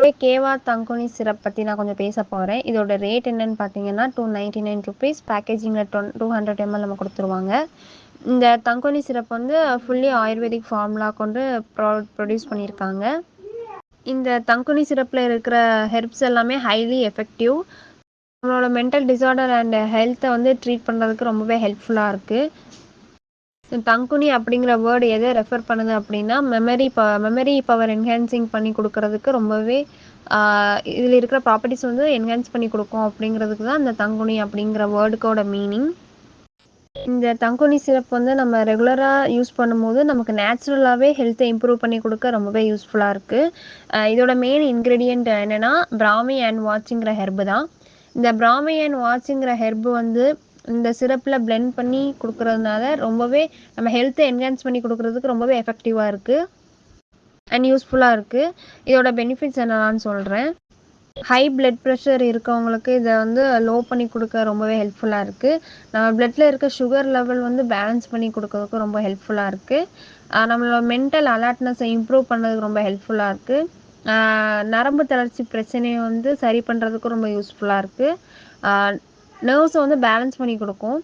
Today கேவா தங்குனி syrup பற்றி நான் கொஞ்சம் பேச போகிறேன். இதோட ரேட் என்னன்னு பார்த்தீங்கன்னா ₹299. பேக்கேஜிங்கில் 200 ml நம்ம கொடுத்துருவாங்க. இந்த தங்குனி சிரப் வந்து ஃபுல்லி ஆயுர்வேதிக் ஃபார்முலா கொண்டு ப்ரொடியூஸ் பண்ணியிருக்காங்க. இந்த தங்குனி சிரப்பில் இருக்கிற ஹெர்ப்ஸ் எல்லாமே ஹைலி எஃபெக்டிவ். நம்மளோட மென்டல் டிஸார்டர் அண்ட் ஹெல்த்தை வந்து ட்ரீட் பண்ணுறதுக்கு ரொம்பவே ஹெல்ப்ஃபுல்லாக இருக்குது. தங்குனி அப்படிங்கிற வேர்டு எதை ரெஃபர் பண்ணுது அப்படின்னா மெமரி பவர் என்ஹான்சிங் பண்ணி கொடுக்கறதுக்கு ரொம்பவே இதில் இருக்கிற ப்ராப்பர்ட்டிஸ் வந்து என்ஹான்ஸ் பண்ணி கொடுக்கும் அப்படிங்கிறதுக்கு தான் இந்த தங்குனி அப்படிங்கிற வேர்டுக்கோட மீனிங். இந்த தங்குனி சிரப் வந்து நம்ம ரெகுலராக யூஸ் பண்ணும்போது நமக்கு நேச்சுரலாகவே ஹெல்த்தை இம்ப்ரூவ் பண்ணி கொடுக்க ரொம்பவே யூஸ்ஃபுல்லாக இருக்குது. இதோட மெயின் இன்க்ரீடியண்ட் என்னென்னா பிராமி அண்ட் வாட்சிங்கிற ஹெர்பு தான். இந்த பிராமி அண்ட் வாட்சிங்கிற ஹெர்பு வந்து இந்த சிரப்பில் பிளெண்ட் பண்ணி கொடுக்கறதுனால ரொம்பவே நம்ம ஹெல்த்தை என்ஹான்ஸ் பண்ணி கொடுக்கறதுக்கு ரொம்பவே எஃபெக்டிவாக இருக்குது அண்ட் யூஸ்ஃபுல்லாக இருக்குது. இதோட பெனிஃபிட்ஸ் என்னென்னு சொல்கிறேன். ஹை பிளட் ப்ரெஷர் இருக்கவங்களுக்கு இதை வந்து லோ பண்ணி கொடுக்க ரொம்பவே ஹெல்ப்ஃபுல்லாக இருக்குது. நம்ம பிளட்டில் இருக்க சுகர் லெவல் வந்து பேலன்ஸ் பண்ணி கொடுக்கறதுக்கு ரொம்ப ஹெல்ப்ஃபுல்லாக இருக்குது. நம்மளோட மென்டல் அலர்ட்னஸை இம்ப்ரூவ் பண்ணுறதுக்கு ரொம்ப ஹெல்ப்ஃபுல்லாக இருக்குது. நரம்பு தளர்ச்சி பிரச்சனையை வந்து சரி பண்ணுறதுக்கும் ரொம்ப யூஸ்ஃபுல்லாக இருக்குது. நர்வ்ஸை வந்து பேலன்ஸ் பண்ணி கொடுக்கும்.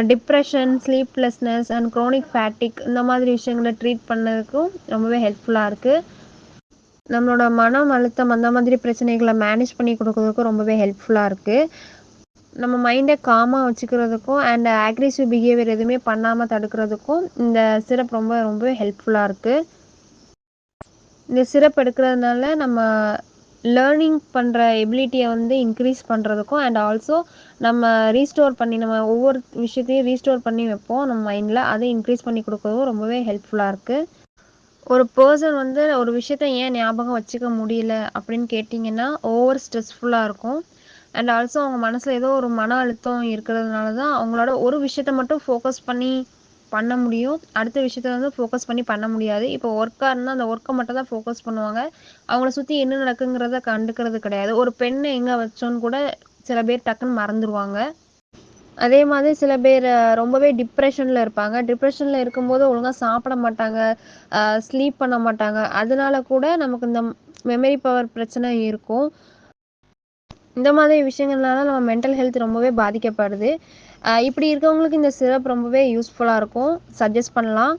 Depression, sleeplessness and Kronig fatigue இந்த மாதிரி விஷயங்களை ட்ரீட் பண்ணதுக்கும் ரொம்பவே ஹெல்ப்ஃபுல்லாக இருக்குது. நம்மளோட மனம் அழுத்தம் அந்த மாதிரி பிரச்சனைகளை மேனேஜ் பண்ணி கொடுக்கறதுக்கும் ரொம்பவே ஹெல்ப்ஃபுல்லாக இருக்குது. நம்ம மைண்டை காமாக வச்சுக்கிறதுக்கும் அண்ட் அக்ரெசிவ் பிஹேவியர் எதுவுமே பண்ணாமல் தடுக்கிறதுக்கும் இந்த சிரப் ரொம்பவே ஹெல்ப்ஃபுல்லாக இருக்குது. இந்த சிரப் எடுக்கிறதுனால நம்ம லேர்னிங் பண்ணுற எபிலிட்டியை வந்து இன்க்ரீஸ் பண்ணுறதுக்கும் அண்ட் ஆல்சோ நம்ம நம்ம ஒவ்வொரு விஷயத்தையும் ரீஸ்டோர் பண்ணி வைப்போம் நம்ம மைண்டில், அதை இன்க்ரீஸ் பண்ணி கொடுக்கறதுக்கும் ரொம்பவே ஹெல்ப்ஃபுல்லாக இருக்குது. ஒரு பர்சன் வந்து ஒரு விஷயத்த ஏன் ஞாபகம் வச்சுக்க முடியல அப்படின்னு கேட்டிங்கன்னா ஓவர் ஸ்ட்ரெஸ்ஃபுல்லாக இருக்கும். அண்ட் ஆல்சோ அவங்க மனசில் ஏதோ ஒரு மன அழுத்தம் இருக்கிறதுனால தான் அவங்களோட ஒரு விஷயத்த மட்டும் ஃபோக்கஸ் பண்ணி பண்ண முடியும், அடுத்த விஷயத்த வந்து ஃபோக்கஸ் பண்ணி பண்ண முடியாது. இப்போ ஒர்க்காக இருந்தால் அந்த ஒர்க்கை மட்டும் தான் ஃபோக்கஸ் பண்ணுவாங்க. அவங்கள சுற்றி என்ன நடக்குங்கிறத கண்டுக்கிறது கிடையாது. ஒரு பெண்ணை எங்கே வச்சோன்னு கூட சில பேர் டக்குன்னு மறந்துடுவாங்க. அதே மாதிரி சில பேர் ரொம்பவே டிப்ரெஷனில் இருப்பாங்க. டிப்ரெஷனில் இருக்கும்போது ஒழுங்காக சாப்பிட மாட்டாங்க, ஸ்லீப் பண்ண மாட்டாங்க. அதனால கூட நமக்கு இந்த மெமரி பவர் பிரச்சனை இருக்கும். இந்த மாதிரி விஷயங்கள்னால நம்ம மென்டல் ஹெல்த் ரொம்பவே பாதிக்கப்படுது. இப்படி இருக்கவங்களுக்கு இந்த சிரப் ரொம்பவே யூஸ்ஃபுல்லாக இருக்கும், சஜஸ்ட் பண்ணலாம்.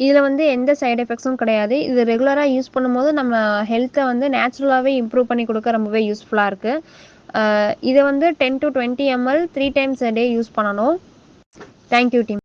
இதில் வந்து எந்த சைடு எஃபெக்ட்ஸும் கிடையாது. இது ரெகுலராக யூஸ் பண்ணும்போது நம்ம ஹெல்த்தை வந்து நேச்சுரலாகவே இம்ப்ரூவ் பண்ணி கொடுக்க ரொம்பவே யூஸ்ஃபுல்லாக இருக்குது. இதை வந்து 10 to 20 ml 3 times a day use பண்ணணும். Thank you team.